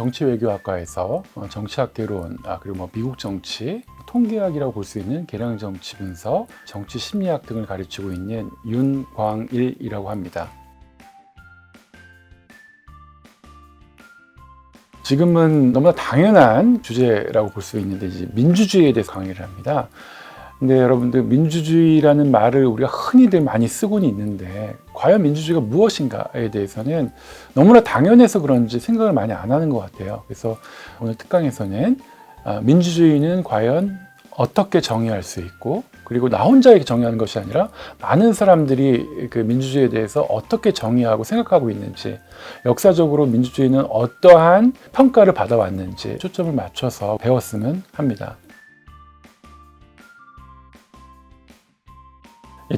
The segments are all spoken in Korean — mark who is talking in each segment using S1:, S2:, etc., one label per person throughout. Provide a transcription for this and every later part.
S1: 정치외교학과에서 정치학개론, 그리고 미국 정치, 통계학이라고 볼 수 있는 계량정치 분석, 정치 심리학 등을 가르치고 있는 윤광일이라고 합니다. 지금은 너무나 당연한 주제라고 볼 수 있는데 이제 민주주의에 대해서 강의를 합니다. 근데 여러분들 민주주의라는 말을 우리가 흔히들 많이 쓰고는 있는데 과연 민주주의가 무엇인가에 대해서는 너무나 당연해서 그런지 생각을 많이 안 하는 것 같아요. 그래서 오늘 특강에서는 민주주의는 과연 어떻게 정의할 수 있고, 그리고 나 혼자 이렇게 정의하는 것이 아니라 많은 사람들이 그 민주주의에 대해서 어떻게 정의하고 생각하고 있는지, 역사적으로 민주주의는 어떠한 평가를 받아왔는지 초점을 맞춰서 배웠으면 합니다.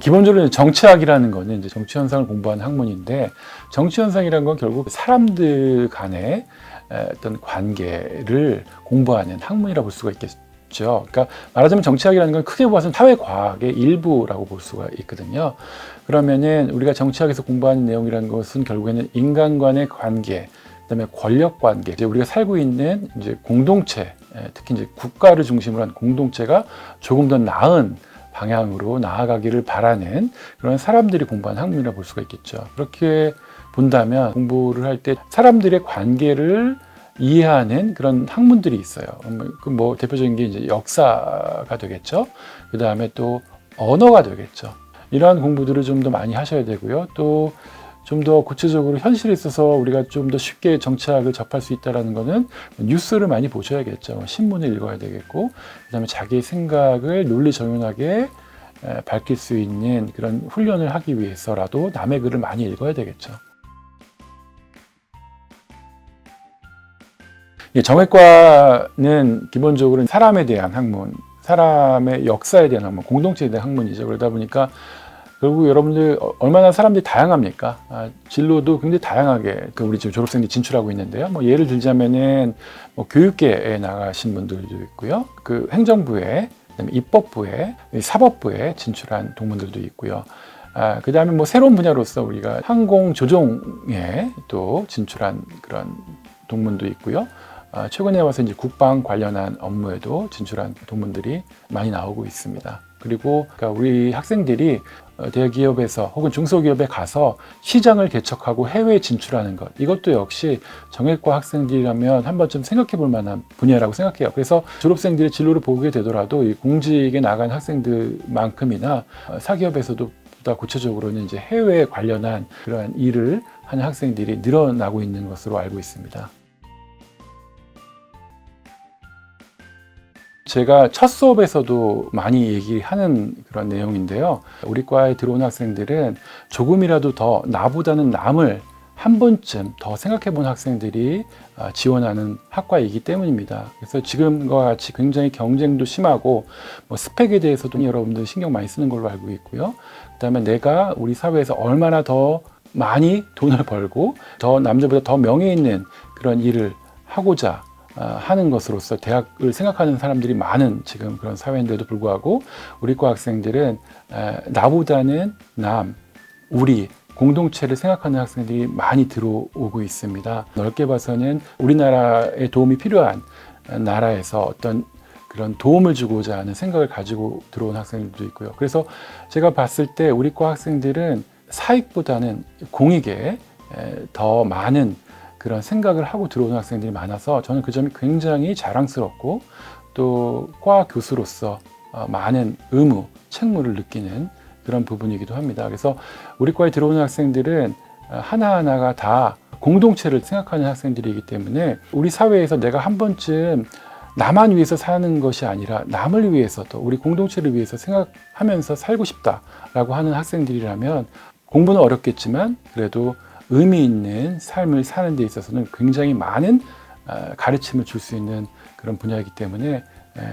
S1: 기본적으로 정치학이라는 거는 이제 정치 현상을 공부하는 학문인데, 정치 현상이라는 건 결국 사람들 간의 어떤 관계를 공부하는 학문이라고 볼 수가 있겠죠. 그러니까 말하자면 정치학이라는 건 크게 보아서는 사회과학의 일부라고 볼 수가 있거든요. 그러면은 우리가 정치학에서 공부하는 내용이라는 것은 결국에는 인간 간의 관계, 그다음에 권력 관계, 이제 우리가 살고 있는 이제 공동체, 특히 이제 국가를 중심으로 한 공동체가 조금 더 나은 방향으로 나아가기를 바라는 그런 사람들이 공부하는 학문이라고 볼 수가 있겠죠. 그렇게 본다면 공부를 할 때 사람들의 관계를 이해하는 그런 학문들이 있어요. 그 대표적인 게 이제 역사가 되겠죠. 그 다음에 또 언어가 되겠죠. 이러한 공부들을 좀 더 많이 하셔야 되고요. 또 좀 더 구체적으로 현실에 있어서 우리가 좀 더 쉽게 정치학을 접할 수 있다는 거는 뉴스를 많이 보셔야겠죠. 신문을 읽어야 되겠고, 그 다음에 자기 생각을 논리정연하게 밝힐 수 있는 그런 훈련을 하기 위해서라도 남의 글을 많이 읽어야 되겠죠. 정외과는 기본적으로 사람에 대한 학문, 사람의 역사에 대한 학문, 공동체에 대한 학문이죠. 그러다 보니까 결국 여러분들 얼마나 사람들이 다양합니까? 진로도 굉장히 다양하게 우리 지금 졸업생들이 진출하고 있는데요. 예를 들자면은 교육계에 나가신 분들도 있고요. 그 행정부에, 그다음에 입법부에, 사법부에 진출한 동문들도 있고요. 그 다음에 새로운 분야로서 우리가 항공 조종에 또 진출한 그런 동문도 있고요. 최근에 와서 이제 국방 관련한 업무에도 진출한 동문들이 많이 나오고 있습니다. 그리고 우리 학생들이 대기업에서 혹은 중소기업에 가서 시장을 개척하고 해외에 진출하는 것, 이것도 역시 정외과 학생들이라면 한 번쯤 생각해 볼 만한 분야라고 생각해요. 그래서 졸업생들의 진로를 보게 되더라도 이 공직에 나간 학생들만큼이나 사기업에서도 보다 구체적으로는 이제 해외에 관련한 그러한 일을 하는 학생들이 늘어나고 있는 것으로 알고 있습니다. 제가 첫 수업에서도 많이 얘기하는 그런 내용인데요. 우리 과에 들어온 학생들은 조금이라도 더 나보다는 남을 한 번쯤 더 생각해 본 학생들이 지원하는 학과이기 때문입니다. 그래서 지금과 같이 굉장히 경쟁도 심하고 스펙에 대해서도 여러분들 신경 많이 쓰는 걸로 알고 있고요. 그다음에 내가 우리 사회에서 얼마나 더 많이 돈을 벌고 더 남들보다 더 명예 있는 그런 일을 하고자 하는 것으로서 대학을 생각하는 사람들이 많은 지금 그런 사회인데도 불구하고 우리 과 학생들은 나보다는 우리 공동체를 생각하는 학생들이 많이 들어오고 있습니다. 넓게 봐서는 우리나라에 도움이 필요한 나라에서 어떤 그런 도움을 주고자 하는 생각을 가지고 들어온 학생들도 있고요. 그래서 제가 봤을 때 우리 과 학생들은 사익보다는 공익에 더 많은 그런 생각을 하고 들어오는 학생들이 많아서 저는 그 점이 굉장히 자랑스럽고 또 과 교수로서 많은 의무, 책무를 느끼는 그런 부분이기도 합니다. 그래서 우리 과에 들어오는 학생들은 하나하나가 다 공동체를 생각하는 학생들이기 때문에 우리 사회에서 내가 한 번쯤 나만 위해서 사는 것이 아니라 남을 위해서도 우리 공동체를 위해서 생각하면서 살고 싶다라고 하는 학생들이라면 공부는 어렵겠지만 그래도 의미 있는 삶을 사는 데 있어서는 굉장히 많은 가르침을 줄 수 있는 그런 분야이기 때문에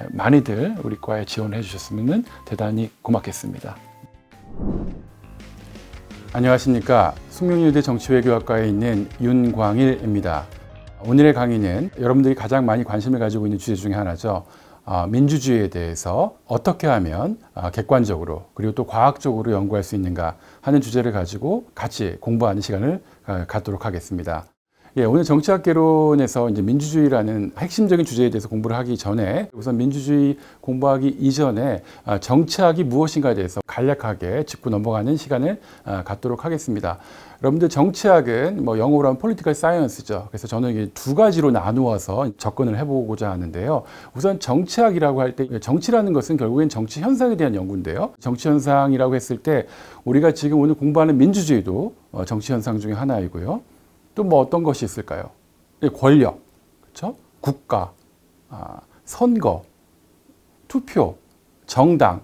S1: 많이들 우리 과에 지원해 주셨으면 대단히 고맙겠습니다. 안녕하십니까. 숙명여대 정치외교학과에 있는 윤광일입니다. 오늘의 강의는 여러분들이 가장 많이 관심을 가지고 있는 주제 중에 하나죠. 민주주의에 대해서 어떻게 하면 객관적으로 그리고 또 과학적으로 연구할 수 있는가 하는 주제를 가지고 같이 공부하는 시간을 갖도록 하겠습니다. 예, 오늘 정치학개론에서 이제 민주주의라는 핵심적인 주제에 대해서 공부를 하기 전에 우선 민주주의 공부하기 이전에 정치학이 무엇인가에 대해서 간략하게 짚고 넘어가는 시간을 갖도록 하겠습니다. 여러분들 정치학은 뭐 영어로 하면 political science죠. 그래서 저는 이게 두 가지로 나누어서 접근을 해보고자 하는데요. 우선 정치학이라고 할 때 정치라는 것은 결국엔 정치 현상에 대한 연구인데요. 정치 현상이라고 했을 때 우리가 지금 오늘 공부하는 민주주의도 정치 현상 중에 하나이고요. 또 뭐 어떤 것이 있을까요? 권력, 그렇죠? 국가, 선거, 투표, 정당,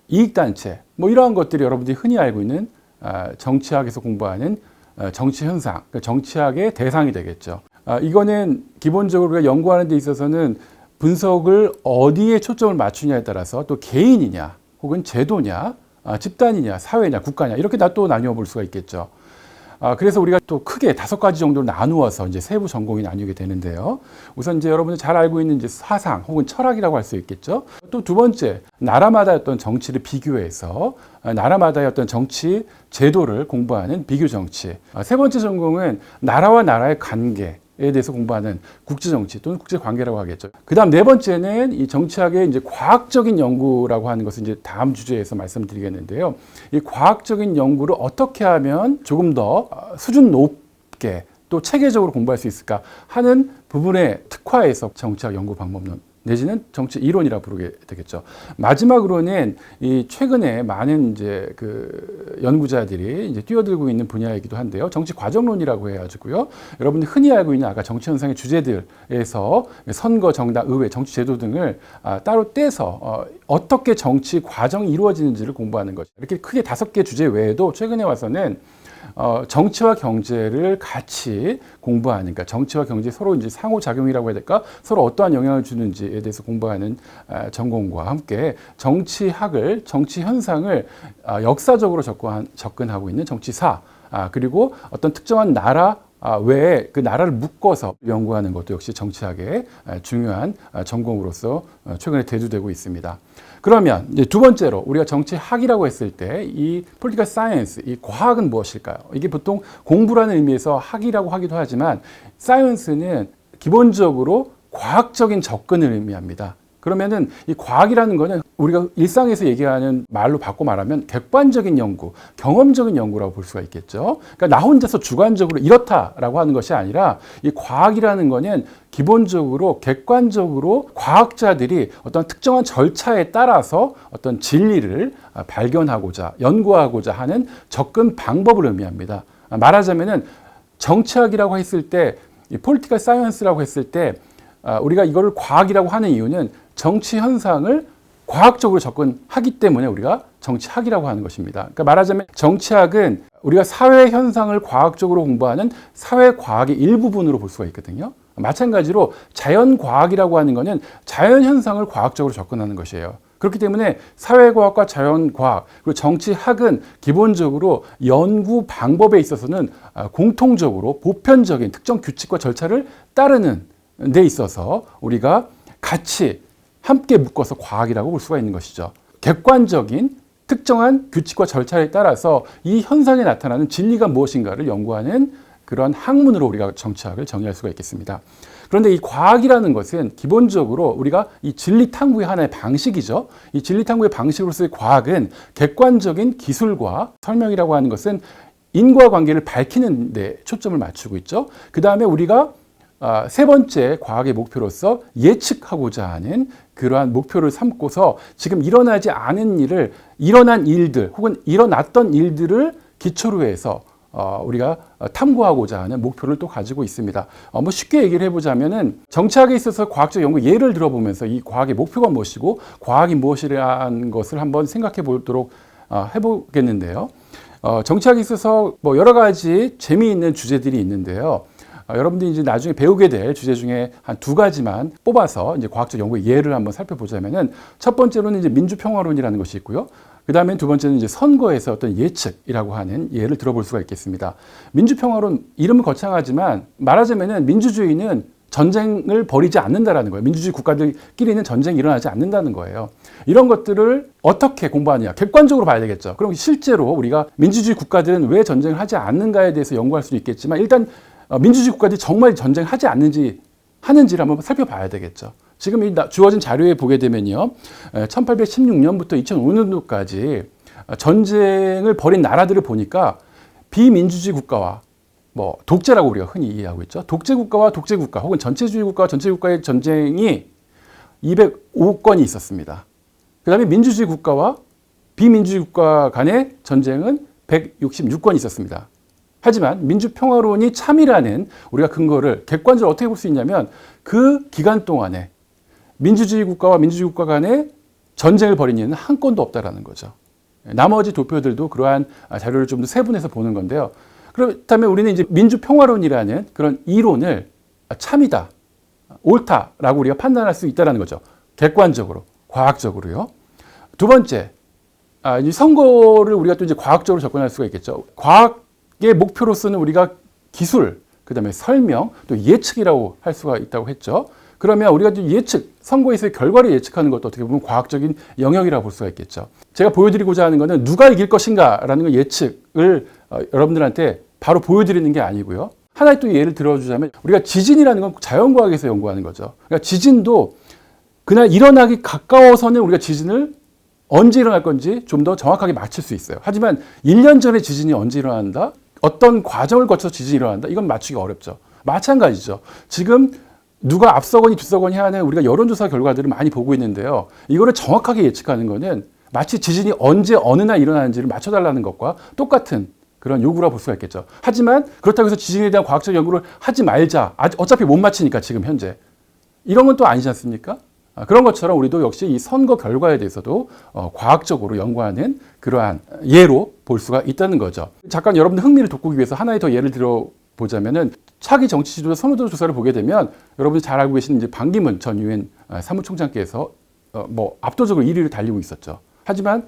S1: 이익단체, 뭐 이러한 것들이 여러분들이 흔히 알고 있는 정치학에서 공부하는 정치 현상, 그러니까 정치학의 대상이 되겠죠. 이거는 기본적으로 우리가 연구하는 데 있어서는 분석을 어디에 초점을 맞추냐에 따라서 또 개인이냐, 혹은 제도냐, 집단이냐, 사회냐, 국가냐 이렇게 다 또 나누어 볼 수가 있겠죠. 그래서 우리가 또 크게 5가지 정도로 나누어서 이제 세부 전공이 나뉘게 되는데요. 우선 이제 여러분들 잘 알고 있는 이제 사상 혹은 철학이라고 할 수 있겠죠. 또 두 번째, 나라마다의 어떤 정치를 비교해서 나라마다의 어떤 정치 제도를 공부하는 비교 정치. 세 번째 전공은 나라와 나라의 관계에 대해서 공부하는 국제정치 또는 국제관계라고 하겠죠. 그 다음 네 번째는 이 정치학의 이제 과학적인 연구라고 하는 것을 이제 다음 주제에서 말씀드리겠는데요. 이 과학적인 연구를 어떻게 하면 조금 더 수준 높게 또 체계적으로 공부할 수 있을까 하는 부분에 특화해서 정치학 연구 방법론 내지는 정치 이론이라 부르게 되겠죠. 마지막으로는 이 최근에 많은 이제 그 연구자들이 이제 뛰어들고 있는 분야이기도 한데요. 정치 과정론이라고 해가지고요. 여러분들 흔히 알고 있는 아까 정치 현상의 주제들에서 선거, 정당, 의회, 정치 제도 등을 따로 떼서 어떻게 정치 과정이 이루어지는지를 공부하는 거죠. 이렇게 크게 5개 주제 외에도 최근에 와서는 정치와 경제를 같이 공부하는, 그러니까 정치와 경제 서로 이제 상호작용이라고 해야 될까? 서로 어떠한 영향을 주는지에 대해서 공부하는 전공과 함께 정치학을, 정치 현상을 역사적으로 접근하고 있는 정치사, 그리고 어떤 특정한 나라 외에 그 나라를 묶어서 연구하는 것도 역시 정치학의 중요한 전공으로서 최근에 대두되고 있습니다. 그러면 이제 두 번째로 우리가 정치학이라고 했을 때 이 political science, 이 과학은 무엇일까요? 이게 보통 공부라는 의미에서 학이라고 하기도 하지만 science는 기본적으로 과학적인 접근을 의미합니다. 그러면은 이 과학이라는 거는 우리가 일상에서 얘기하는 말로 바꿔 말하면 객관적인 연구, 경험적인 연구라고 볼 수가 있겠죠. 그러니까 나 혼자서 주관적으로 이렇다라고 하는 것이 아니라 이 과학이라는 거는 기본적으로 객관적으로 과학자들이 어떤 특정한 절차에 따라서 어떤 진리를 발견하고자 연구하고자 하는 접근 방법을 의미합니다. 말하자면은 정치학이라고 했을 때, 이 political science라고 했을 때 우리가 이거를 과학이라고 하는 이유는 정치 현상을 과학적으로 접근하기 때문에 우리가 정치학이라고 하는 것입니다. 그러니까 말하자면 정치학은 우리가 사회 현상을 과학적으로 공부하는 사회과학의 일부분으로 볼 수가 있거든요. 마찬가지로 자연과학이라고 하는 것은 자연 현상을 과학적으로 접근하는 것이에요. 그렇기 때문에 사회과학과 자연과학 그리고 정치학은 기본적으로 연구 방법에 있어서는 공통적으로 보편적인 특정 규칙과 절차를 따르는 데 있어서 우리가 같이 함께 묶어서 과학이라고 볼 수가 있는 것이죠. 객관적인 특정한 규칙과 절차에 따라서 이 현상에 나타나는 진리가 무엇인가를 연구하는 그런 학문으로 우리가 정치학을 정의할 수가 있겠습니다. 그런데 이 과학이라는 것은 기본적으로 우리가 이 진리 탐구의 하나의 방식이죠. 이 진리 탐구의 방식으로서의 과학은 객관적인 기술과 설명이라고 하는 것은 인과관계를 밝히는 데 초점을 맞추고 있죠. 그 다음에 우리가 세 번째 과학의 목표로서 예측하고자 하는 그러한 목표를 삼고서 지금 일어나지 않은 일을, 일어난 일들 혹은 일어났던 일들을 기초로 해서 우리가 탐구하고자 하는 목표를 또 가지고 있습니다. 뭐 쉽게 얘기를 해보자면은 정치학에 있어서 과학적 연구 예를 들어보면서 이 과학의 목표가 무엇이고 과학이 무엇이라는 것을 한번 생각해 보도록 해보겠는데요. 정치학에 있어서 뭐 여러 가지 재미있는 주제들이 있는데요. 여러분들이 이제 나중에 배우게 될 주제 중에 한 2가지만 뽑아서 이제 과학적 연구의 예를 한번 살펴보자면은 첫 번째로는 이제 민주평화론이라는 것이 있고요. 그 다음에 두 번째는 이제 선거에서 어떤 예측이라고 하는 예를 들어볼 수가 있겠습니다. 민주평화론 이름은 거창하지만 말하자면은 민주주의는 전쟁을 벌이지 않는다라는 거예요. 민주주의 국가들끼리는 전쟁이 일어나지 않는다는 거예요. 이런 것들을 어떻게 공부하느냐, 객관적으로 봐야 되겠죠. 그럼 실제로 우리가 민주주의 국가들은 왜 전쟁을 하지 않는가에 대해서 연구할 수도 있겠지만 일단 민주주의 국가들이 정말 전쟁하지 않는지 하는지를 한번 살펴봐야 되겠죠. 지금 이 주어진 자료에 보게 되면요, 1816년부터 2005년도까지 전쟁을 벌인 나라들을 보니까 비민주주의 국가와 뭐 독재라고 우리가 흔히 이해하고 있죠. 독재 국가와 독재 국가 혹은 전체주의 국가와 전체주의 국가의 전쟁이 205건이 있었습니다. 그 다음에 민주주의 국가와 비민주주의 국가 간의 전쟁은 166건이 있었습니다. 하지만 민주평화론이 참이라는 우리가 근거를 객관적으로 어떻게 볼 수 있냐면 그 기간 동안에 민주주의 국가와 민주주의 국가 간의 전쟁을 벌인 일은 한 건도 없다라는 거죠. 나머지 도표들도 그러한 자료를 좀 더 세분해서 보는 건데요. 그렇다면 우리는 이제 민주평화론이라는 그런 이론을 참이다, 옳다라고 우리가 판단할 수 있다는 거죠. 객관적으로, 과학적으로요. 두 번째, 이 선거를 우리가 또 이제 과학적으로 접근할 수가 있겠죠. 과학의 목표로서는 우리가 기술, 그 다음에 설명, 또 예측이라고 할 수가 있다고 했죠. 그러면 우리가 예측, 선거에서의 결과를 예측하는 것도 어떻게 보면 과학적인 영역이라고 볼 수가 있겠죠. 제가 보여드리고자 하는 것은 누가 이길 것인가라는 예측을 여러분들한테 바로 보여드리는 게 아니고요. 하나의 또 예를 들어주자면 우리가 지진이라는 건 자연과학에서 연구하는 거죠. 그러니까 지진도 그날 일어나기 가까워서는 우리가 지진을 언제 일어날 건지 좀 더 정확하게 맞출 수 있어요. 하지만 1년 전에 지진이 언제 일어난다? 어떤 과정을 거쳐서 지진이 일어난다? 이건 맞추기가 어렵죠. 마찬가지죠. 지금 누가 앞서거니 뒤서거니 하는 우리가 여론조사 결과들을 많이 보고 있는데요. 이거를 정확하게 예측하는 거는 마치 지진이 언제 어느 날 일어나는지를 맞춰달라는 것과 똑같은 그런 요구라고 볼 수가 있겠죠. 하지만 그렇다고 해서 지진에 대한 과학적 연구를 하지 말자. 어차피 못 맞히니까 지금 현재. 이런 건 또 아니지 않습니까? 그런 것처럼 우리도 역시 이 선거 결과에 대해서도 과학적으로 연구하는 그러한 예로 볼 수가 있다는 거죠. 잠깐 여러분들 흥미를 돋구기 위해서 하나의 더 예를 들어보자면은 차기 정치 지도자 선호도 조사를 보게 되면 여러분이 잘 알고 계시는 이제 반기문 전 유엔 사무총장께서 뭐 압도적으로 1위를 달리고 있었죠. 하지만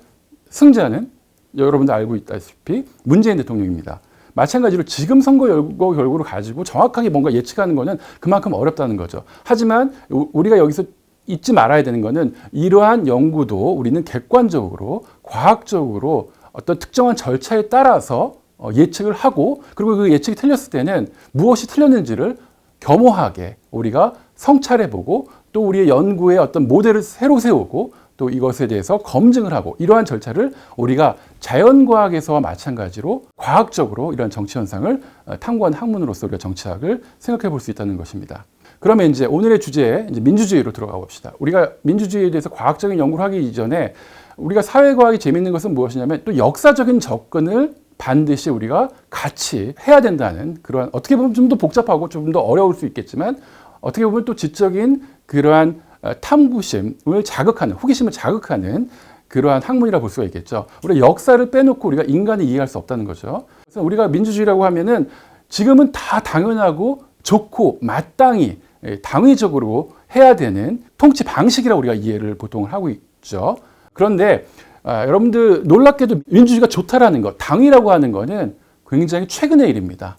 S1: 승자는 여러분도 알고 있다시피 문재인 대통령입니다. 마찬가지로 지금 선거 결과를 가지고 정확하게 뭔가 예측하는 것은 그만큼 어렵다는 거죠. 하지만 우리가 여기서 잊지 말아야 되는 것은 이러한 연구도 우리는 객관적으로 과학적으로 어떤 특정한 절차에 따라서 예측을 하고 그리고 그 예측이 틀렸을 때는 무엇이 틀렸는지를 겸허하게 우리가 성찰해보고 또 우리의 연구의 어떤 모델을 새로 세우고 또 이것에 대해서 검증을 하고 이러한 절차를 우리가 자연과학에서와 마찬가지로 과학적으로 이러한 정치 현상을 탐구한 학문으로서 우리가 정치학을 생각해 볼 수 있다는 것입니다. 그러면 이제 오늘의 주제에 이제 민주주의로 들어가 봅시다. 우리가 민주주의에 대해서 과학적인 연구를 하기 이전에 우리가 사회과학이 재미있는 것은 무엇이냐면 또 역사적인 접근을 반드시 우리가 같이 해야 된다는 그러한 어떻게 보면 좀 더 복잡하고 좀 더 어려울 수 있겠지만 어떻게 보면 또 지적인 그러한 탐구심을 자극하는 호기심을 자극하는 그러한 학문이라 볼 수가 있겠죠. 우리가 역사를 빼놓고 우리가 인간을 이해할 수 없다는 거죠. 그래서 우리가 민주주의라고 하면은 지금은 다 당연하고 좋고 마땅히 당위적으로 해야 되는 통치 방식이라고 우리가 이해를 보통 하고 있죠. 그런데 여러분들 놀랍게도 민주주의가 좋다라는 것, 당위라고 하는 것은 굉장히 최근의 일입니다.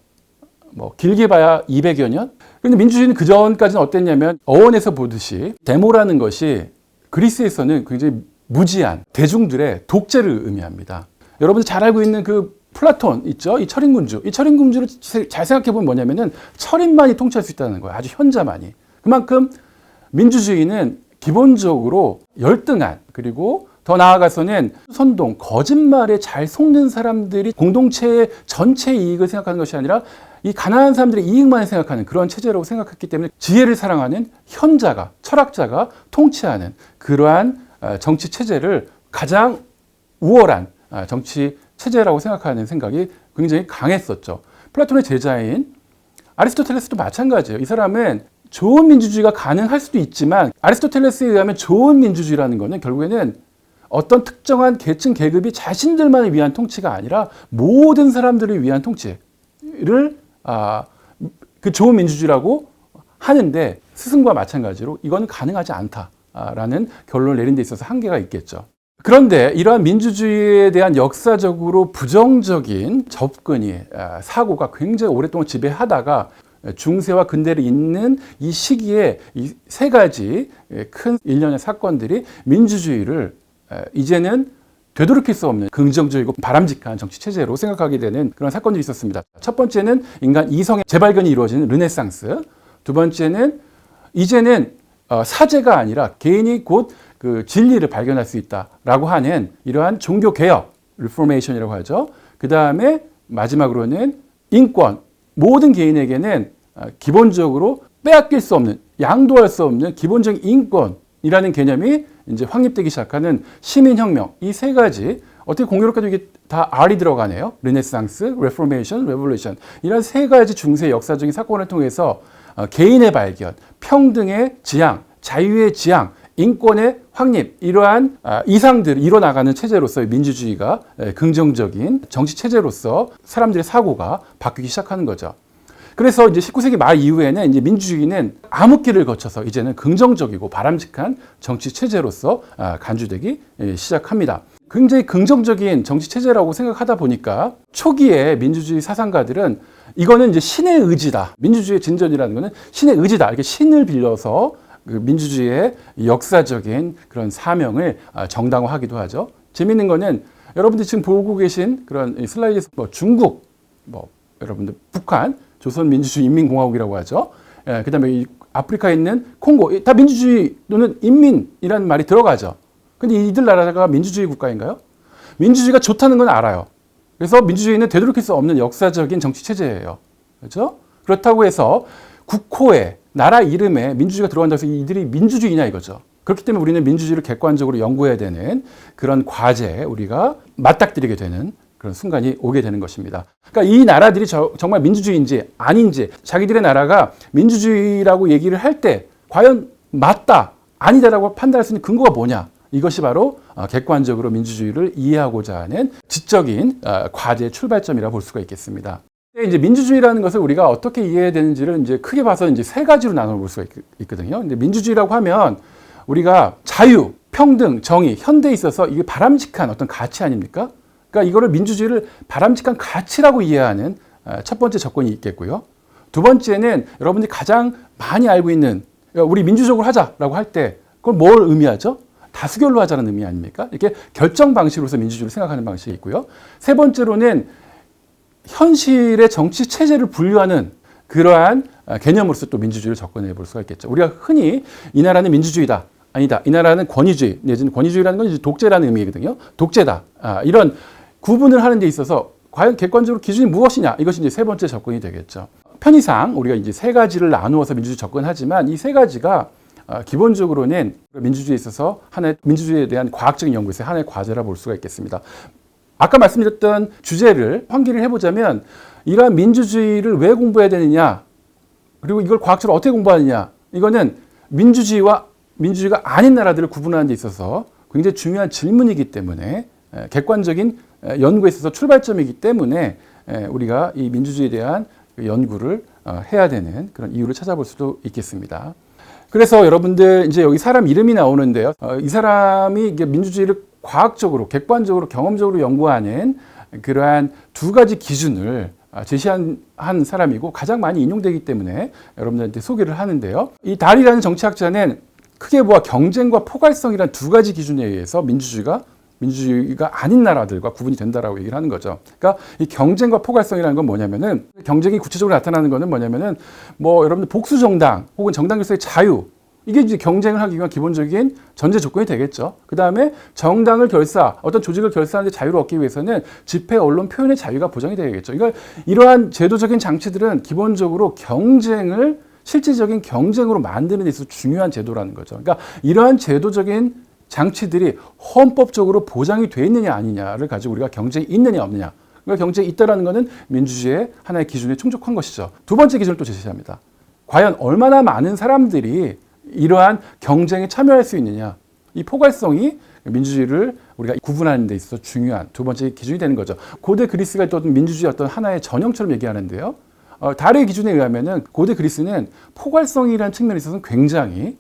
S1: 뭐 길게 봐야 200여 년? 그런데 민주주의는 그 전까지는 어땠냐면 어원에서 보듯이 데모라는 것이 그리스에서는 굉장히 무지한 대중들의 독재를 의미합니다. 여러분들 잘 알고 있는 그 플라톤 있죠? 이 철인군주. 이 철인군주를 잘 생각해 보면 뭐냐면은 철인만이 통치할 수 있다는 거예요. 아주 현자만이. 그만큼 민주주의는 기본적으로 열등한 그리고 더 나아가서는 선동, 거짓말에 잘 속는 사람들이 공동체의 전체 이익을 생각하는 것이 아니라 이 가난한 사람들의 이익만 생각하는 그런 체제라고 생각했기 때문에 지혜를 사랑하는 현자가, 철학자가 통치하는 그러한 정치 체제를 가장 우월한 정치 체제라고 생각하는 생각이 굉장히 강했었죠. 플라톤의 제자인 아리스토텔레스도 마찬가지예요. 이 사람은 좋은 민주주의가 가능할 수도 있지만 아리스토텔레스에 의하면 좋은 민주주의라는 것은 결국에는 어떤 특정한 계층 계급이 자신들만을 위한 통치가 아니라 모든 사람들을 위한 통치를 그 좋은 민주주의라고 하는데 스승과 마찬가지로 이건 가능하지 않다라는 결론을 내린 데 있어서 한계가 있겠죠. 그런데 이러한 민주주의에 대한 역사적으로 부정적인 접근이 사고가 굉장히 오랫동안 지배하다가 중세와 근대를 잇는 이 시기에 이 세 가지 큰 일련의 사건들이 민주주의를 이제는 되돌이킬 수 없는 긍정적이고 바람직한 정치 체제로 생각하게 되는 그런 사건들이 있었습니다. 첫 번째는 인간 이성의 재발견이 이루어지는 르네상스. 두 번째는 이제는 사제가 아니라 개인이 곧 그 진리를 발견할 수 있다라고 하는 이러한 종교 개혁, 리포메이션이라고 하죠. 그 다음에 마지막으로는 인권, 모든 개인에게는 기본적으로 빼앗길 수 없는, 양도할 수 없는 기본적인 인권이라는 개념이 이제 확립되기 시작하는 시민혁명, 이 세 가지, 어떻게 공교롭게도 이게 다 R이 들어가네요. 르네상스, 레포메이션, 레볼루션. 이런 세 가지 중세 역사적인 사건을 통해서 개인의 발견, 평등의 지향, 자유의 지향, 인권의 확립, 이러한 이상들을 이뤄나가는 체제로서의 민주주의가 긍정적인 정치 체제로서 사람들의 사고가 바뀌기 시작하는 거죠. 그래서 이제 19세기 말 이후에는 이제 민주주의는 암흑기를 거쳐서 이제는 긍정적이고 바람직한 정치 체제로서 간주되기 시작합니다. 굉장히 긍정적인 정치 체제라고 생각하다 보니까 초기에 민주주의 사상가들은 이거는 이제 신의 의지다. 민주주의의 진전이라는 거는 신의 의지다. 이렇게 신을 빌려서 그 민주주의의 역사적인 그런 사명을 정당화하기도 하죠. 재미있는 거는 여러분들이 지금 보고 계신 그런 슬라이드에서 중국, 여러분들 북한, 조선민주주의인민공화국이라고 하죠. 그 다음에 이 아프리카에 있는 콩고, 다 민주주의 또는 인민이라는 말이 들어가죠. 근데 이들 나라가 민주주의 국가인가요? 민주주의가 좋다는 건 알아요. 그래서 민주주의는 되돌이킬 수 없는 역사적인 정치 체제예요. 그렇죠? 그렇다고 해서 국호에, 나라 이름에 민주주의가 들어간다고 해서 이들이 민주주의냐 이거죠. 그렇기 때문에 우리는 민주주의를 객관적으로 연구해야 되는 그런 과제에 우리가 맞닥뜨리게 되는 그런 순간이 오게 되는 것입니다. 그러니까 이 나라들이 정말 민주주의인지 아닌지, 자기들의 나라가 민주주의라고 얘기를 할 때 과연 맞다, 아니다라고 판단할 수 있는 근거가 뭐냐? 이것이 바로 객관적으로 민주주의를 이해하고자 하는 지적인 과제의 출발점이라고 볼 수가 있겠습니다. 이제 민주주의라는 것을 우리가 어떻게 이해해야 되는지를 이제 크게 봐서 이제 세 가지로 나눠볼 수가 있거든요. 근데 민주주의라고 하면 우리가 자유, 평등, 정의, 현대에 있어서 이게 바람직한 어떤 가치 아닙니까? 그러니까 이거를 민주주의를 바람직한 가치라고 이해하는 첫 번째 접근이 있겠고요. 두 번째는 여러분들이 가장 많이 알고 있는, 우리 민주적으로 하자라고 할 때 그걸 뭘 의미하죠? 다수결로 하자는 의미 아닙니까? 이렇게 결정 방식으로서 민주주의를 생각하는 방식이 있고요. 세 번째로는 현실의 정치 체제를 분류하는 그러한 개념으로서 또 민주주의를 접근해 볼 수가 있겠죠. 우리가 흔히 이 나라는 민주주의다, 아니다, 이 나라는 권위주의, 내지는 권위주의라는 건 이제 독재라는 의미거든요. 독재다. 이런 구분을 하는 데 있어서 과연 객관적으로 기준이 무엇이냐, 이것이 이제 세 번째 접근이 되겠죠. 편의상 우리가 이제 세 가지를 나누어서 민주주의 접근하지만 이 세 가지가 기본적으로는 민주주의에 있어서 하나의 민주주의에 대한 과학적인 연구에서 하나의 과제라 볼 수가 있겠습니다. 아까 말씀드렸던 주제를 환기를 해보자면 이러한 민주주의를 왜 공부해야 되느냐, 그리고 이걸 과학적으로 어떻게 공부하느냐, 이거는 민주주의와 민주주의가 아닌 나라들을 구분하는 데 있어서 굉장히 중요한 질문이기 때문에 객관적인 연구에 있어서 출발점이기 때문에 우리가 이 민주주의에 대한 연구를 해야 되는 그런 이유를 찾아볼 수도 있겠습니다. 그래서 여러분들 이제 여기 사람 이름이 나오는데요. 이 사람이 민주주의를 과학적으로, 객관적으로, 경험적으로 연구하는 그러한 두 가지 기준을 제시한 사람이고 가장 많이 인용되기 때문에 여러분들한테 소개를 하는데요. 이 달이라는 정치학자는 크게 보아 경쟁과 포괄성이라는 두 가지 기준에 의해서 민주주의가 아닌 나라들과 구분이 된다라고 얘기를 하는 거죠. 그러니까 이 경쟁과 포괄성이라는 건 뭐냐면은, 경쟁이 구체적으로 나타나는 거는 뭐냐면은 여러분들 복수 정당 혹은 정당 결사의 자유, 이게 이제 경쟁을 하기 위한 기본적인 전제 조건이 되겠죠. 그 다음에 정당을 어떤 조직을 결사하는 데 자유를 얻기 위해서는 집회, 언론, 표현의 자유가 보장이 되겠죠. 이러한 제도적인 장치들은 기본적으로 실질적인 경쟁으로 만드는 데 있어서 중요한 제도라는 거죠. 그러니까 이러한 제도적인 장치들이 헌법적으로 보장이 되어 있느냐 아니냐를 가지고 우리가 경쟁이 있느냐 없느냐. 그러니까 경쟁이 있다는 것은 민주주의의 하나의 기준에 충족한 것이죠. 두 번째 기준을 또 제시합니다. 과연 얼마나 많은 사람들이 이러한 경쟁에 참여할 수 있느냐. 이 포괄성이 민주주의를 우리가 구분하는 데 있어서 중요한 두 번째 기준이 되는 거죠. 고대 그리스가 또 민주주의 어떤 하나의 전형처럼 얘기하는데요. 달의 기준에 의하면은 고대 그리스는 포괄성이라는 측면에 있어서는 굉장히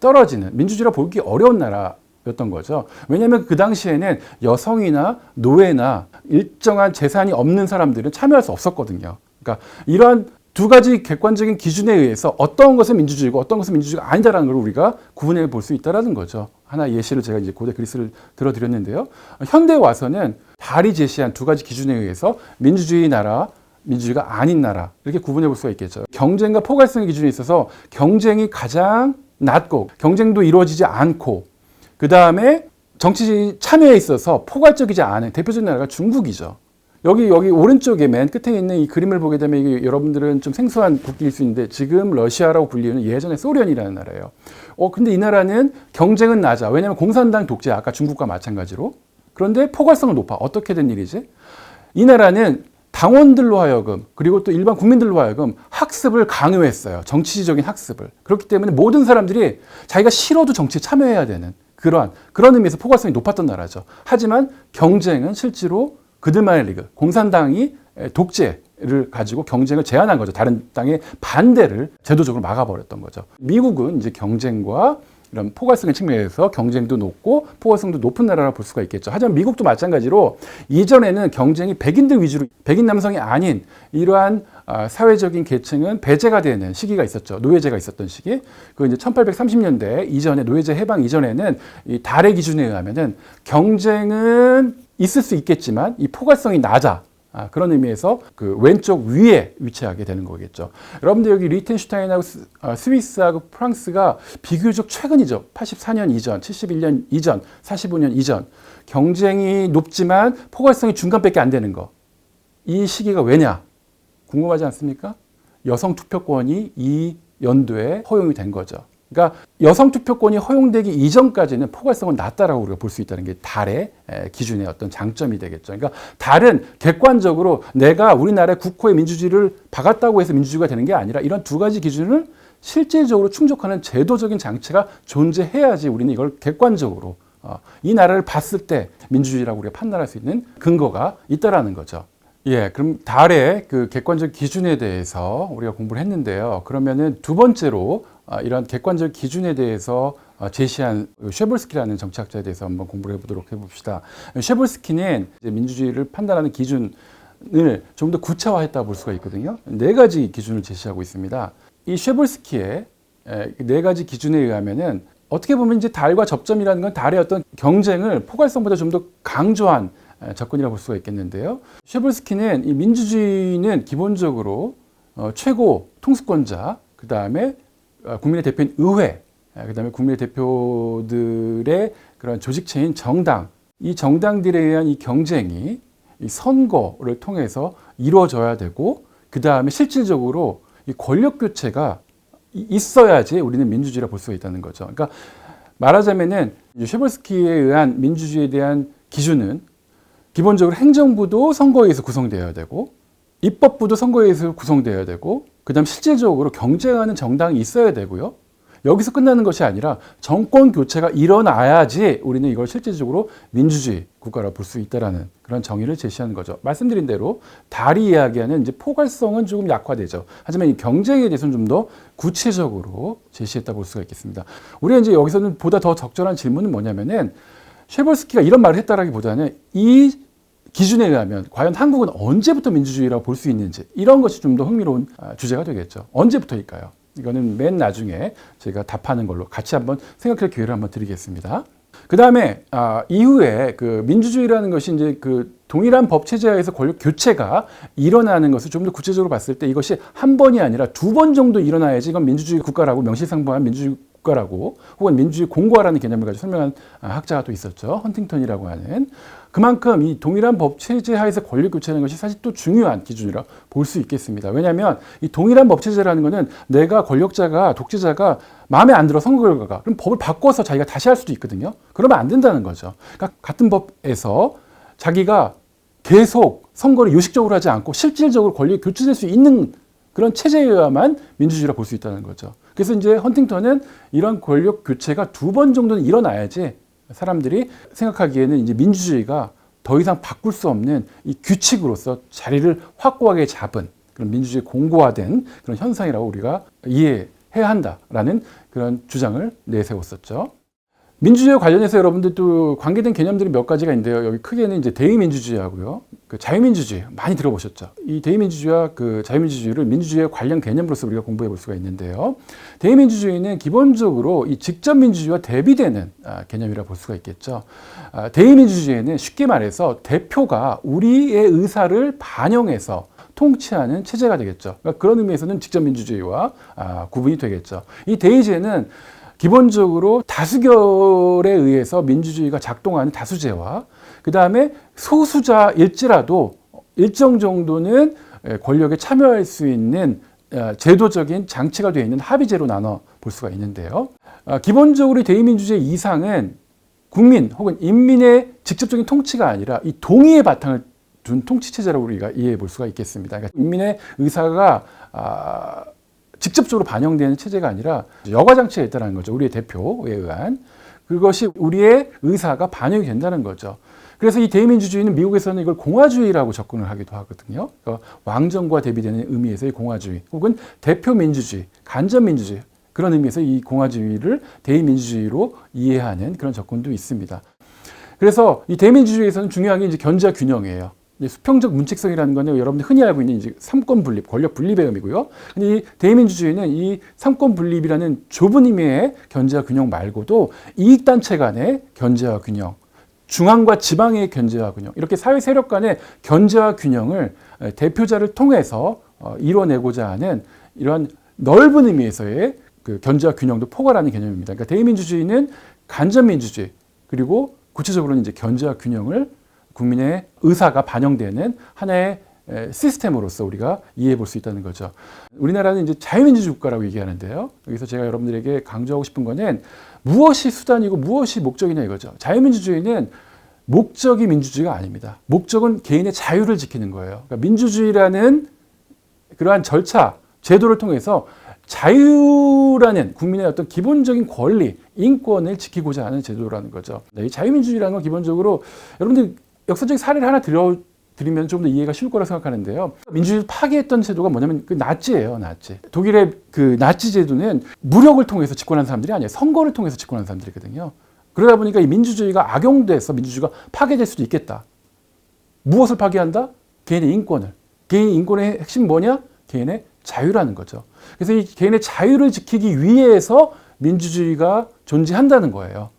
S1: 떨어지는, 민주주의라 보기 어려운 나라였던 거죠. 왜냐하면 그 당시에는 여성이나 노예나 일정한 재산이 없는 사람들은 참여할 수 없었거든요. 그러니까 이러한 두 가지 객관적인 기준에 의해서 어떤 것은 민주주의고 어떤 것은 민주주의가 아니다라는 걸 우리가 구분해 볼 수 있다는 거죠. 하나 예시를 제가 이제 고대 그리스를 들어드렸는데요. 현대에 와서는 달이 제시한 두 가지 기준에 의해서 민주주의 나라, 민주주의가 아닌 나라 이렇게 구분해 볼 수가 있겠죠. 경쟁과 포괄성의 기준에 있어서 경쟁이 가장 낮고 경쟁도 이루어지지 않고 그 다음에 정치 참여에 있어서 포괄적이지 않은 대표적인 나라가 중국이죠. 여기 오른쪽에 맨 끝에 있는 이 그림을 보게 되면 이게 여러분들은 좀 생소한 국기일 수 있는데 지금 러시아라고 불리는 예전에 소련이라는 나라예요. 근데 이 나라는 경쟁은 낮아. 왜냐하면 공산당 독재, 아까 중국과 마찬가지로. 그런데 포괄성은 높아. 어떻게 된 일이지? 이 나라는 당원들로 하여금 그리고 또 일반 국민들로 하여금 학습을 강요했어요. 정치적인 학습을. 그렇기 때문에 모든 사람들이 자기가 싫어도 정치에 참여해야 되는 그런 의미에서 포괄성이 높았던 나라죠. 하지만 경쟁은 실제로 그들만의 리그, 공산당이 독재를 가지고 경쟁을 제한한 거죠. 다른 당의 반대를 제도적으로 막아버렸던 거죠. 미국은 이제 경쟁과 이런 포괄성의 측면에서 경쟁도 높고 포괄성도 높은 나라라 볼 수가 있겠죠. 하지만 미국도 마찬가지로 이전에는 경쟁이 백인들 위주로 백인 남성이 아닌 이러한 사회적인 계층은 배제가 되는 시기가 있었죠. 노예제가 있었던 시기. 그 이제 1830년대 이전에 노예제 해방 이전에는 이 달의 기준에 의하면은 경쟁은 있을 수 있겠지만 이 포괄성이 낮아. 그런 의미에서 그 왼쪽 위에 위치하게 되는 거겠죠. 여러분들 여기 리텐슈타인하고 스위스하고 프랑스가 비교적 최근이죠. 84년 이전, 71년 이전, 45년 이전. 경쟁이 높지만 포괄성이 중간밖에 안 되는 거. 이 시기가 왜냐? 궁금하지 않습니까? 여성 투표권이 이 연도에 허용이 된 거죠. 그러니까 여성 투표권이 허용되기 이전까지는 포괄성은 낮다라고 우리가 볼 수 있다는 게 달의 기준의 어떤 장점이 되겠죠. 그러니까 달은 객관적으로 내가 우리나라의 국호의 민주주의를 박았다고 해서 민주주의가 되는 게 아니라 이런 두 가지 기준을 실질적으로 충족하는 제도적인 장치가 존재해야지 우리는 이걸 객관적으로 이 나라를 봤을 때 민주주의라고 우리가 판단할 수 있는 근거가 있다라는 거죠. 예, 그럼 달의 그 객관적 기준에 대해서 우리가 공부를 했는데요. 그러면은 두 번째로 이런 객관적 기준에 대해서 제시한 쉐볼스키라는 정치학자에 대해서 한번 공부를 해보도록 해봅시다. 쉐볼스키는 민주주의를 판단하는 기준을 좀 더 구체화했다 볼 수가 있거든요. 네 가지 기준을 제시하고 있습니다. 이 쉐볼스키의 네 가지 기준에 의하면은 어떻게 보면 이제 달과 접점이라는 건 달의 어떤 경쟁을 포괄성보다 좀 더 강조한 접근이라고 볼 수가 있겠는데요. 쉐볼스키는 이 민주주의는 기본적으로 최고 통수권자, 그 다음에 국민의 대표인 의회, 그 다음에 국민의 대표들의 그런 조직체인 정당, 이 정당들에 의한 이 경쟁이 이 선거를 통해서 이루어져야 되고, 그 다음에 실질적으로 이 권력 교체가 있어야지 우리는 민주주의라 볼 수가 있다는 거죠. 그러니까 말하자면은 쉐볼스키에 의한 민주주의에 대한 기준은 기본적으로 행정부도 선거에 의해서 구성되어야 되고, 입법부도 선거에 의해서 구성되어야 되고, 그 다음 실질적으로 경쟁하는 정당이 있어야 되고요. 여기서 끝나는 것이 아니라 정권 교체가 일어나야지 우리는 이걸 실질적으로 민주주의 국가라 볼 수 있다라는 그런 정의를 제시하는 거죠. 말씀드린 대로 달이 이야기하는 이제 포괄성은 조금 약화되죠. 하지만 이 경쟁에 대해서는 좀 더 구체적으로 제시했다 볼 수가 있겠습니다. 우리가 이제 여기서는 보다 더 적절한 질문은 뭐냐면은 쉐볼스키가 이런 말을 했다라기보다는 이 기준에 의하면 과연 한국은 언제부터 민주주의라고 볼 수 있는지 이런 것이 좀 더 흥미로운 주제가 되겠죠. 언제부터일까요? 이거는 맨 나중에 제가 답하는 걸로 같이 한번 생각할 기회를 한번 드리겠습니다. 그 다음에 이후에 그 민주주의라는 것이 이제 그 동일한 법 체제하에서 권력 교체가 일어나는 것을 좀 더 구체적으로 봤을 때 이것이 한 번이 아니라 두 번 정도 일어나야지 이건 민주주의 국가라고 명실상부한 민주주의 국가라고 혹은 민주주의 공고화라는 개념을 가지고 설명한 학자가 또 있었죠. 헌팅턴이라고 하는. 그만큼 이 동일한 법 체제 하에서 권력 교체하는 것이 사실 또 중요한 기준이라 볼 수 있겠습니다. 왜냐하면 이 동일한 법 체제라는 것은 내가 권력자가 독재자가 마음에 안 들어 선거 결과가 그럼 법을 바꿔서 자기가 다시 할 수도 있거든요. 그러면 안 된다는 거죠. 그러니까 같은 법에서 자기가 계속 선거를 요식적으로 하지 않고 실질적으로 권력이 교체될 수 있는 그런 체제에 의해야만 민주주의라 볼 수 있다는 거죠. 그래서 이제 헌팅턴은 이런 권력 교체가 두 번 정도는 일어나야지 사람들이 생각하기에는 이제 민주주의가 더 이상 바꿀 수 없는 이 규칙으로서 자리를 확고하게 잡은 그런 민주주의 공고화된 그런 현상이라고 우리가 이해해야 한다라는 그런 주장을 내세웠었죠. 민주주의와 관련해서 여러분들 또 관계된 개념들이 몇 가지가 있는데요. 여기 크게는 이제 대의민주주의하고요. 그 자유민주주의 많이 들어보셨죠? 이 대의민주주의와 그 자유민주주의를 민주주의의 관련 개념으로서 우리가 공부해 볼 수가 있는데요. 대의민주주의는 기본적으로 이 직접민주주의와 대비되는 개념이라 볼 수가 있겠죠. 대의민주주의는 쉽게 말해서 대표가 우리의 의사를 반영해서 통치하는 체제가 되겠죠. 그러니까 그런 의미에서는 직접민주주의와 구분이 되겠죠. 이 대의제는 기본적으로 다수결에 의해서 민주주의가 작동하는 다수제와 그 다음에 소수자일지라도 일정 정도는 권력에 참여할 수 있는 제도적인 장치가 되어 있는 합의제로 나눠 볼 수가 있는데요. 기본적으로 대의민주주의 이상은 국민 혹은 인민의 직접적인 통치가 아니라 이 동의의 바탕을 둔 통치체제라고 우리가 이해해 볼 수가 있겠습니다. 그러니까 인민의 의사가 직접적으로 반영되는 체제가 아니라 여과장치가 있다는 거죠. 우리의 대표에 의한. 그것이 우리의 의사가 반영이 된다는 거죠. 그래서 이 대의민주주의는 미국에서는 이걸 공화주의라고 접근을 하기도 하거든요. 그러니까 왕정과 대비되는 의미에서의 공화주의 혹은 대표민주주의, 간접민주주의 그런 의미에서 이 공화주의를 대의민주주의로 이해하는 그런 접근도 있습니다. 그래서 이 대의민주주의에서는 중요한 게 이제 견제와 균형이에요. 수평적 문칙성이라는 거는 여러분들 흔히 알고 있는 이제 삼권 분립, 권력 분립의 의미고요. 근데 이 대의민주주의는 이 삼권 분립이라는 좁은 의미의 견제와 균형 말고도 이익단체 간의 견제와 균형, 중앙과 지방의 견제와 균형, 이렇게 사회 세력 간의 견제와 균형을 대표자를 통해서 이뤄내고자 하는 이러한 넓은 의미에서의 그 견제와 균형도 포괄하는 개념입니다. 그러니까 대의민주주의는 간접민주주의, 그리고 구체적으로는 이제 견제와 균형을 국민의 의사가 반영되는 하나의 시스템으로서 우리가 이해해 볼 수 있다는 거죠. 우리나라는 이제 자유민주주의 국가라고 얘기하는데요. 여기서 제가 여러분들에게 강조하고 싶은 거는 무엇이 수단이고 무엇이 목적이냐 이거죠. 자유민주주의는 목적이 민주주의가 아닙니다. 목적은 개인의 자유를 지키는 거예요. 그러니까 민주주의라는 그러한 절차, 제도를 통해서 자유라는 국민의 어떤 기본적인 권리, 인권을 지키고자 하는 제도라는 거죠. 이 자유민주주의라는 건 기본적으로 여러분들 역사적인 사례를 하나 드리면 좀 더 이해가 쉬울 거라 생각하는데요. 민주주의를 파괴했던 제도가 뭐냐면 그 나치예요, 나치. 독일의 그 나치 제도는 무력을 통해서 집권한 사람들이 아니에요. 선거를 통해서 집권한 사람들이거든요. 그러다 보니까 이 민주주의가 악용돼서 민주주의가 파괴될 수도 있겠다. 무엇을 파괴한다? 개인의 인권을. 개인의 인권의 핵심은 뭐냐? 개인의 자유라는 거죠. 그래서 이 개인의 자유를 지키기 위해서 민주주의가 존재한다는 거예요.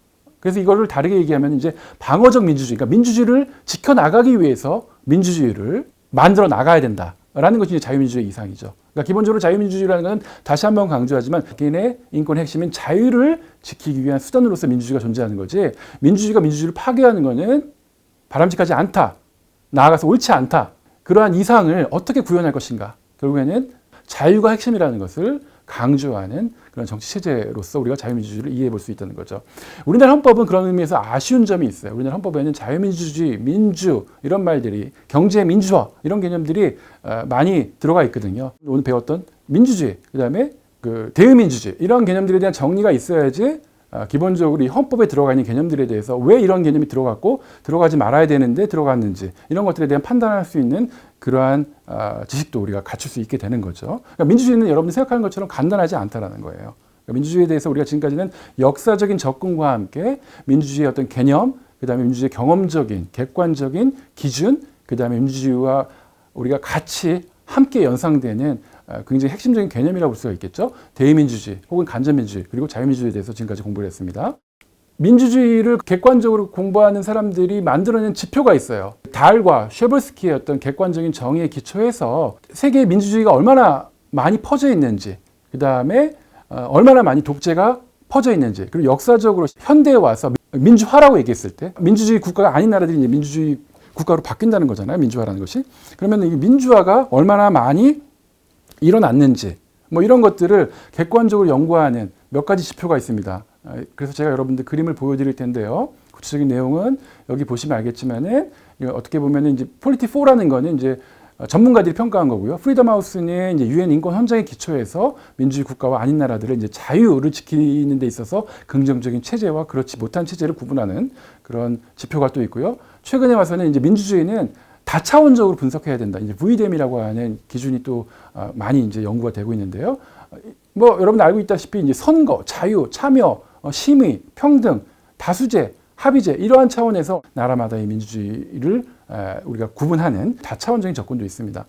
S1: 그래서 이거를 다르게 얘기하면 이제 방어적 민주주의, 그러니까 민주주의를 지켜나가기 위해서 민주주의를 만들어 나가야 된다라는 것이 이제 자유민주주의 이상이죠. 그러니까 기본적으로 자유민주주의라는 것은 다시 한번 강조하지만 개인의 인권의 핵심인 자유를 지키기 위한 수단으로서 민주주의가 존재하는 거지, 민주주의가 민주주의를 파괴하는 것은 바람직하지 않다, 나아가서 옳지 않다, 그러한 이상을 어떻게 구현할 것인가, 결국에는 자유가 핵심이라는 것을 강조하는 그런 정치체제로서 우리가 자유민주주의를 이해해 볼 수 있다는 거죠. 우리나라 헌법은 그런 의미에서 아쉬운 점이 있어요. 우리나라 헌법에는 자유민주주의, 민주 이런 말들이, 경제 민주화 이런 개념들이 많이 들어가 있거든요. 오늘 배웠던 민주주의, 그다음에 그 대의민주주의 이런 개념들에 대한 정리가 있어야지 기본적으로 이 헌법에 들어가 있는 개념들에 대해서 왜 이런 개념이 들어갔고 들어가지 말아야 되는데 들어갔는지 이런 것들에 대한 판단할 수 있는 그러한 지식도 우리가 갖출 수 있게 되는 거죠. 그러니까 민주주의는 여러분들이 생각하는 것처럼 간단하지 않다라는 거예요. 그러니까 민주주의에 대해서 우리가 지금까지는 역사적인 접근과 함께 민주주의의 어떤 개념, 그 다음에 민주주의의 경험적인, 객관적인 기준, 그 다음에 민주주의와 우리가 같이 함께 연상되는 굉장히 핵심적인 개념이라고 볼 수가 있겠죠. 대의민주주의 혹은 간접민주주의 그리고 자유민주주의에 대해서 지금까지 공부를 했습니다. 민주주의를 객관적으로 공부하는 사람들이 만들어낸 지표가 있어요. 달과 쉐버스키의 어떤 객관적인 정의에 기초해서 세계의 민주주의가 얼마나 많이 퍼져 있는지, 그 다음에 얼마나 많이 독재가 퍼져 있는지, 그리고 역사적으로 현대에 와서 민주화라고 얘기했을 때 민주주의 국가가 아닌 나라들이 이제 민주주의 국가로 바뀐다는 거잖아요. 민주화라는 것이. 그러면 이 민주화가 얼마나 많이 일어났는지 뭐 이런 것들을 객관적으로 연구하는 몇 가지 지표가 있습니다. 그래서 제가 여러분들 그림을 보여드릴 텐데요. 구체적인 내용은 여기 보시면 알겠지만은 어떻게 보면은 이제 폴리티4라는 거는 이제 전문가들이 평가한 거고요. 프리덤 하우스는 이제 유엔 인권 헌장에 기초해서 민주주의 국가와 아닌 나라들의 이제 자유를 지키는 데 있어서 긍정적인 체제와 그렇지 못한 체제를 구분하는 그런 지표가 또 있고요. 최근에 와서는 이제 민주주의는 다차원적으로 분석해야 된다. 이제 VDM이라고 하는 기준이 또 많이 이제 연구가 되고 있는데요. 뭐 여러분 알고 있다시피 이제 선거, 자유, 참여, 심의, 평등 다수제, 합의제 이러한 차원에서 나라마다의 민주주의를 우리가 구분하는 다차원적인 접근도 있습니다.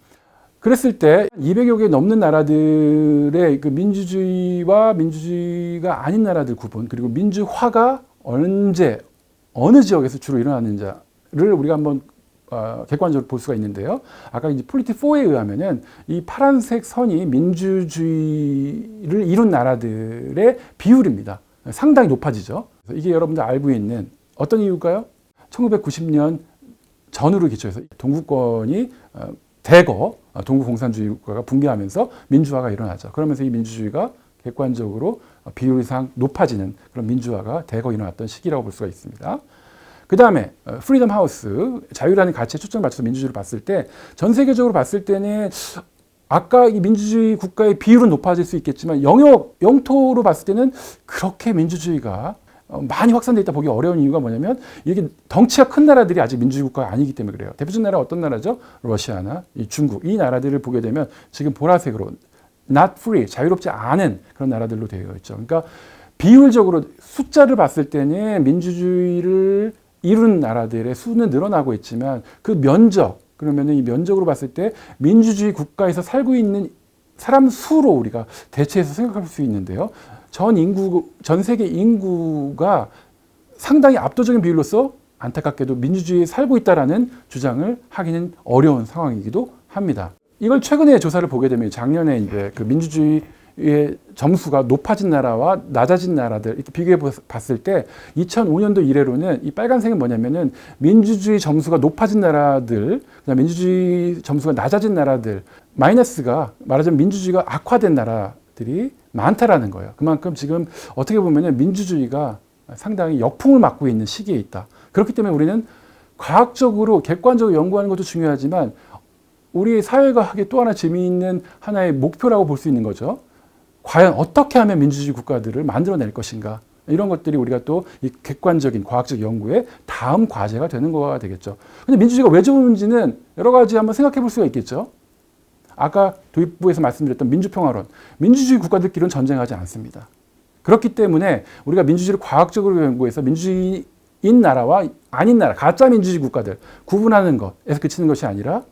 S1: 그랬을 때 200여 개 넘는 나라들의 그 민주주의와 민주주의가 아닌 나라들 구분, 그리고 민주화가 언제 어느 지역에서 주로 일어나는지를 우리가 한번 객관적으로 볼 수가 있는데요. 아까 이제 폴리티4에 의하면은 이 파란색 선이 민주주의를 이룬 나라들의 비율입니다. 상당히 높아지죠. 이게 여러분들 알고 있는 어떤 이유일까요? 1990년 전후를 기초해서 동구권이 대거 동구공산주의 국가가 붕괴하면서 민주화가 일어나죠. 그러면서 이 민주주의가 객관적으로 비율상 높아지는 그런 민주화가 대거 일어났던 시기라고 볼 수가 있습니다. 그 다음에 프리덤 하우스, 자유라는 가치에 초점을 맞춰서 민주주의를 봤을 때 전 세계적으로 봤을 때는 아까 이 민주주의 국가의 비율은 높아질 수 있겠지만 영토로 봤을 때는 그렇게 민주주의가 많이 확산되어 있다 보기 어려운 이유가 뭐냐면 이게 덩치가 큰 나라들이 아직 민주주의 국가가 아니기 때문에 그래요. 대표적 나라가 어떤 나라죠? 러시아나 중국, 이 나라들을 보게 되면 지금 보라색으로 not free, 자유롭지 않은 그런 나라들로 되어 있죠. 그러니까 비율적으로 숫자를 봤을 때는 민주주의를 이룬 나라들의 수는 늘어나고 있지만 그 면적, 그러면 이 면적으로 봤을 때 민주주의 국가에서 살고 있는 사람 수로 우리가 대체해서 생각할 수 있는데요. 전 세계 인구가 상당히 압도적인 비율로서 안타깝게도 민주주의에 살고 있다라는 주장을 하기는 어려운 상황이기도 합니다. 이걸 최근에 조사를 보게 되면 작년에 이제 그 민주주의의 점수가 높아진 나라와 낮아진 나라들 이렇게 비교해 봤을 때 2005년도 이래로는 이 빨간색은 뭐냐면은 민주주의 점수가 높아진 나라들, 그다음 민주주의 점수가 낮아진 나라들, 마이너스가 말하자면 민주주의가 악화된 나라들이 많다라는 거예요. 그만큼 지금 어떻게 보면은 민주주의가 상당히 역풍을 맞고 있는 시기에 있다. 그렇기 때문에 우리는 과학적으로 객관적으로 연구하는 것도 중요하지만 우리 사회과학의 또 하나 재미있는 하나의 목표라고 볼 수 있는 거죠. 과연 어떻게 하면 민주주의 국가들을 만들어낼 것인가. 이런 것들이 우리가 또 이 객관적인 과학적 연구의 다음 과제가 되는 거가 되겠죠. 근데 민주주의가 왜 좋은지는 여러 가지 한번 생각해 볼 수가 있겠죠. 아까 도입부에서 말씀드렸던 민주평화론. 민주주의 국가들끼리는 전쟁하지 않습니다. 그렇기 때문에 우리가 민주주의를 과학적으로 연구해서 민주주의인 나라와 아닌 나라, 가짜 민주주의 국가들 구분하는 것에서 그치는 것이 아니라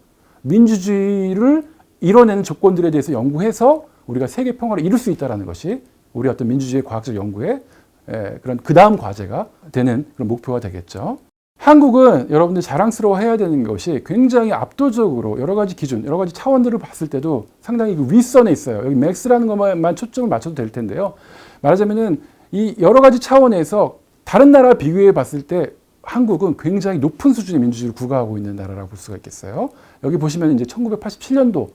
S1: 민주주의를 이뤄내는 조건들에 대해서 연구해서 우리가 세계 평화를 이룰 수 있다는 것이 우리 어떤 민주주의 과학적 연구의 그런 그 다음 과제가 되는 그런 목표가 되겠죠. 한국은 여러분들 자랑스러워해야 되는 것이 굉장히 압도적으로 여러 가지 기준, 여러 가지 차원들을 봤을 때도 상당히 그 윗선에 있어요. 여기 맥스라는 것만 초점을 맞춰도 될 텐데요. 말하자면은 이 여러 가지 차원에서 다른 나라와 비교해 봤을 때 한국은 굉장히 높은 수준의 민주주의를 구가하고 있는 나라라고 볼 수가 있겠어요. 여기 보시면 이제 1987년도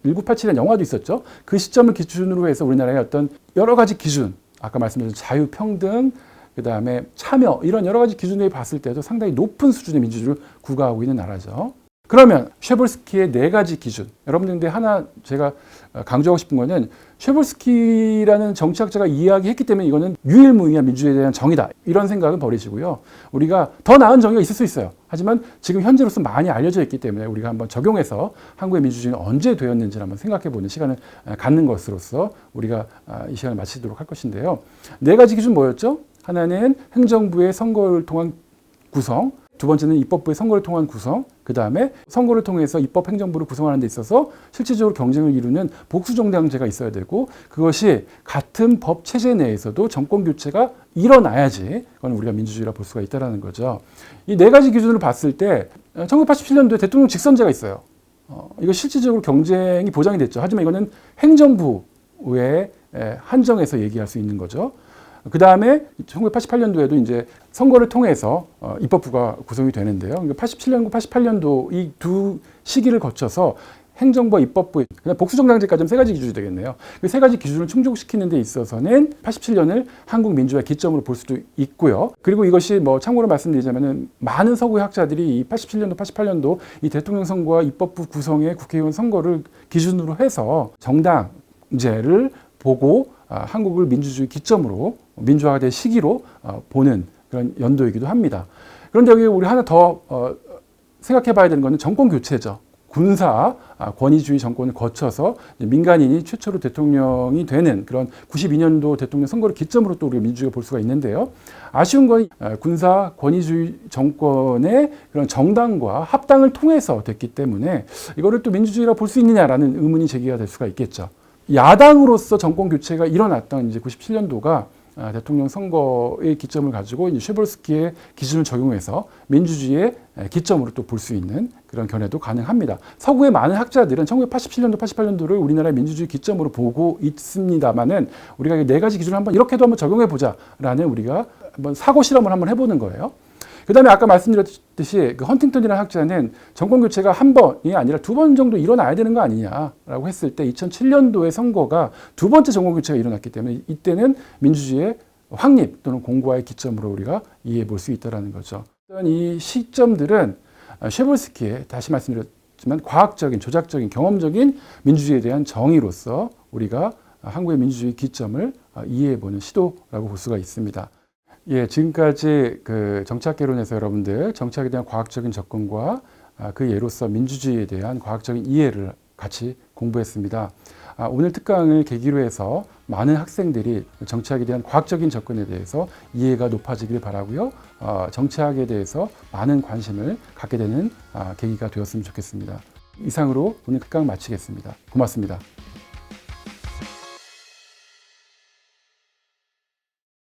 S1: 1987년 영화도 있었죠. 그 시점을 기준으로 해서 우리나라의 어떤 여러 가지 기준, 아까 말씀드린 자유, 평등, 그 다음에 참여, 이런 여러 가지 기준을 봤을 때도 상당히 높은 수준의 민주주의를 구가하고 있는 나라죠. 그러면 쉐볼스키의 4가지 기준, 여러분들 하나 제가 강조하고 싶은 거는 쉐볼스키라는 정치학자가 이야기했기 때문에 이거는 유일무이한 민주주의에 대한 정의다, 이런 생각은 버리시고요. 우리가 더 나은 정의가 있을 수 있어요. 하지만 지금 현재로서 많이 알려져 있기 때문에 우리가 한번 적용해서 한국의 민주주의는 언제 되었는지를 한번 생각해 보는 시간을 갖는 것으로서 우리가 이 시간을 마치도록 할 것인데요. 4가지 기준 뭐였죠? 하나는 행정부의 선거를 통한 구성, 두 번째는 입법부의 선거를 통한 구성, 그 다음에 선거를 통해서 입법 행정부를 구성하는 데 있어서 실질적으로 경쟁을 이루는 복수정당제가 있어야 되고, 그것이 같은 법 체제 내에서도 정권 교체가 일어나야지 그건 우리가 민주주의라 볼 수가 있다는 거죠. 이 4가지 기준으로 봤을 때 1987년도에 대통령 직선제가 있어요. 이거 실질적으로 경쟁이 보장이 됐죠. 하지만 이거는 행정부에 한정해서 얘기할 수 있는 거죠. 그 다음에 1988년도에도 이제 선거를 통해서 입법부가 구성이 되는데요. 87년도, 88년도 이 두 시기를 거쳐서 행정부와 입법부, 복수정당제까지 하면 3가지 기준이 되겠네요. 그 3가지 기준을 충족시키는 데 있어서는 87년을 한국 민주화의 기점으로 볼 수도 있고요. 그리고 이것이 참고로 말씀드리자면은 많은 서구의 학자들이 이 87년도, 88년도 이 대통령 선거와 입법부 구성의 국회의원 선거를 기준으로 해서 정당제를 보고 한국을 민주주의 기점으로 민주화가 될 시기로 보는 그런 연도이기도 합니다. 그런데 여기 우리 하나 더 생각해 봐야 되는 것은 정권 교체죠. 군사 권위주의 정권을 거쳐서 민간인이 최초로 대통령이 되는 그런 92년도 대통령 선거를 기점으로 또 우리가 민주주의가 볼 수가 있는데요. 아쉬운 건 군사 권위주의 정권의 그런 정당과 합당을 통해서 됐기 때문에 이거를 또 민주주의라고 볼 수 있느냐라는 의문이 제기가 될 수가 있겠죠. 야당으로서 정권 교체가 일어났던 이제 97년도가 대통령 선거의 기점을 가지고 이제 쉐볼스키의 기준을 적용해서 민주주의의 기점으로 또 볼 수 있는 그런 견해도 가능합니다. 서구의 많은 학자들은 1987년도, 88년도를 우리나라의 민주주의 기점으로 보고 있습니다만은 우리가 이 네 가지 기준을 한번 이렇게도 한번 적용해 보자라는 우리가 한번 사고 실험을 한번 해보는 거예요. 그 다음에 아까 말씀드렸듯이 그 헌팅턴이라는 학자는 정권 교체가 한 번이 아니라 두 번 정도 일어나야 되는 거 아니냐라고 했을 때 2007년도의 선거가 두 번째 정권 교체가 일어났기 때문에 이때는 민주주의의 확립 또는 공고화의 기점으로 우리가 이해해 볼 수 있다는 거죠. 이 시점들은 쉐볼스키의 다시 말씀드렸지만 과학적인, 조작적인, 경험적인 민주주의에 대한 정의로서 우리가 한국의 민주주의 기점을 이해해 보는 시도라고 볼 수가 있습니다. 예, 지금까지 그 정치학개론에서 여러분들 정치학에 대한 과학적인 접근과 그 예로서 민주주의에 대한 과학적인 이해를 같이 공부했습니다. 오늘 특강을 계기로 해서 많은 학생들이 정치학에 대한 과학적인 접근에 대해서 이해가 높아지길 바라고요. 정치학에 대해서 많은 관심을 갖게 되는 계기가 되었으면 좋겠습니다. 이상으로 오늘 특강 마치겠습니다. 고맙습니다.